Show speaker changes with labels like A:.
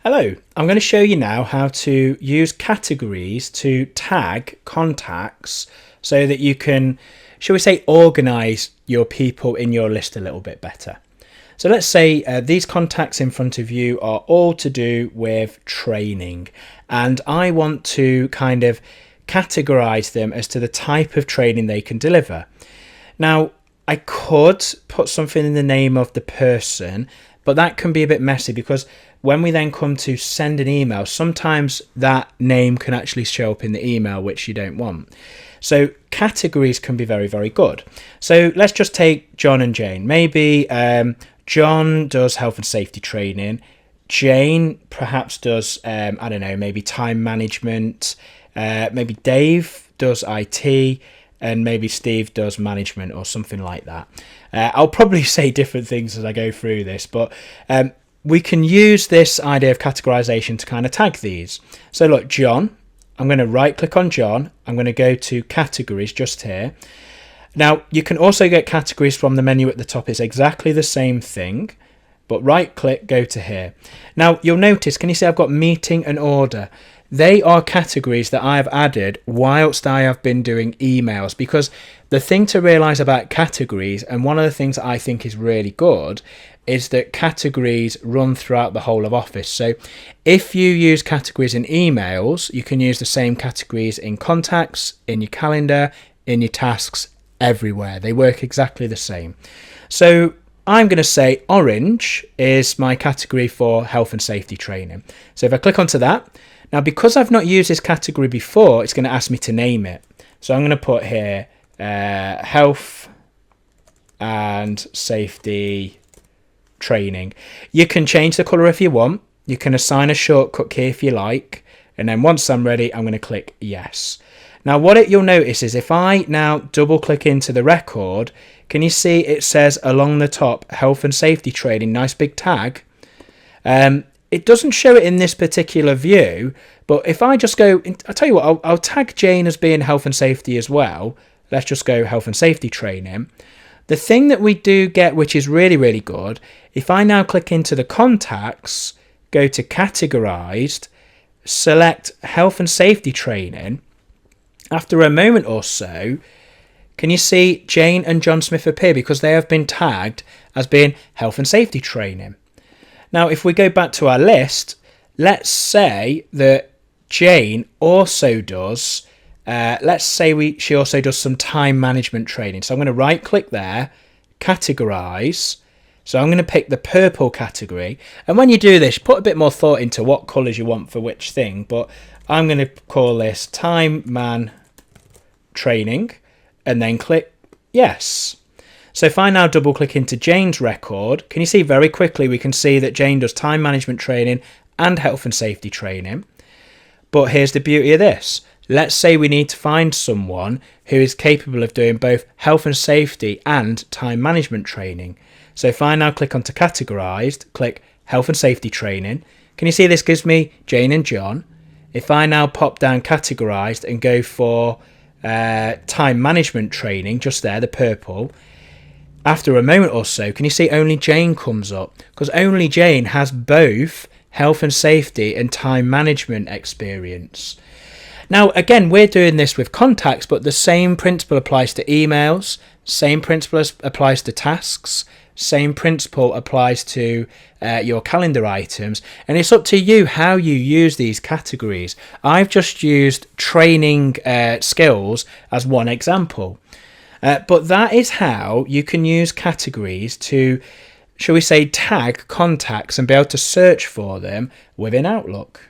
A: Hello, I'm going to show you now how to use categories to tag contacts so that you can, shall we say, organize your people in your list a little bit better. So let's say these contacts in front of you are all to do with training, and I want to kind of categorize them as to the type of training they can deliver. Now, I could put something in the name of the person, but that can be a bit messy because when we then come to send an email, sometimes that name can actually show up in the email, which you don't want. So categories can be very, very good. So let's just take John and Jane. Maybe John does health and safety training. Jane perhaps does, I don't know, maybe time management. Maybe Dave does IT. And maybe Steve does management or something like that. I'll probably say different things as I go through this, but we can use this idea of categorization to kind of tag these. So look, John, I'm going to right click on John. I'm going to go to categories just here. Now, you can also get categories from the menu at the top. It's exactly the same thing, but right click, go to here. Now, you'll notice, can you see I've got meeting and order? They are categories that I have added whilst I have been doing emails, because the thing to realize about categories, and one of the things that I think is really good, is that categories run throughout the whole of Office. So if you use categories in emails, you can use the same categories in contacts, in your calendar, in your tasks, everywhere. They work exactly the same. So I'm going to say orange is my category for health and safety training. So if I click onto that, now, because I've not used this category before, it's going to ask me to name it. So I'm going to put here health and safety training. You can change the colour if you want. You can assign a shortcut key if you like. And then once I'm ready, I'm going to click yes. Now, what you'll notice is if I now double click into the record, can you see it says along the top, health and safety training, nice big tag. It doesn't show it in this particular view, but if I just go, I'll tell you what, I'll tag Jane as being health and safety as well. Let's just go health and safety training. The thing that we do get, which is really, really good, if I now click into the contacts, go to categorized, select health and safety training, after a moment or so, can you see Jane and John Smith appear because they have been tagged as being health and safety training? Now, if we go back to our list, let's say that Jane also does, she also does some time management training. So I'm going to right click there, categorize. So I'm going to pick the purple category. And when you do this, put a bit more thought into what colors you want for which thing. But I'm going to call this time man training and then click yes. So if I now double click into Jane's record, can you see very quickly we can see that Jane does time management training and health and safety training. But here's the beauty of this. Let's say we need to find someone who is capable of doing both health and safety and time management training. So if I now click onto categorized, click health and safety training, can you see this gives me Jane and John? If I now pop down categorized and go for time management training, just there, the purple, after a moment or so, can you see only Jane comes up? Because only Jane has both health and safety and time management experience. Now, again, we're doing this with contacts, but the same principle applies to emails, same principle applies to tasks, same principle applies to your calendar items, and it's up to you how you use these categories. I've just used training skills as one example. But that is how you can use categories to, shall we say, tag contacts and be able to search for them within Outlook.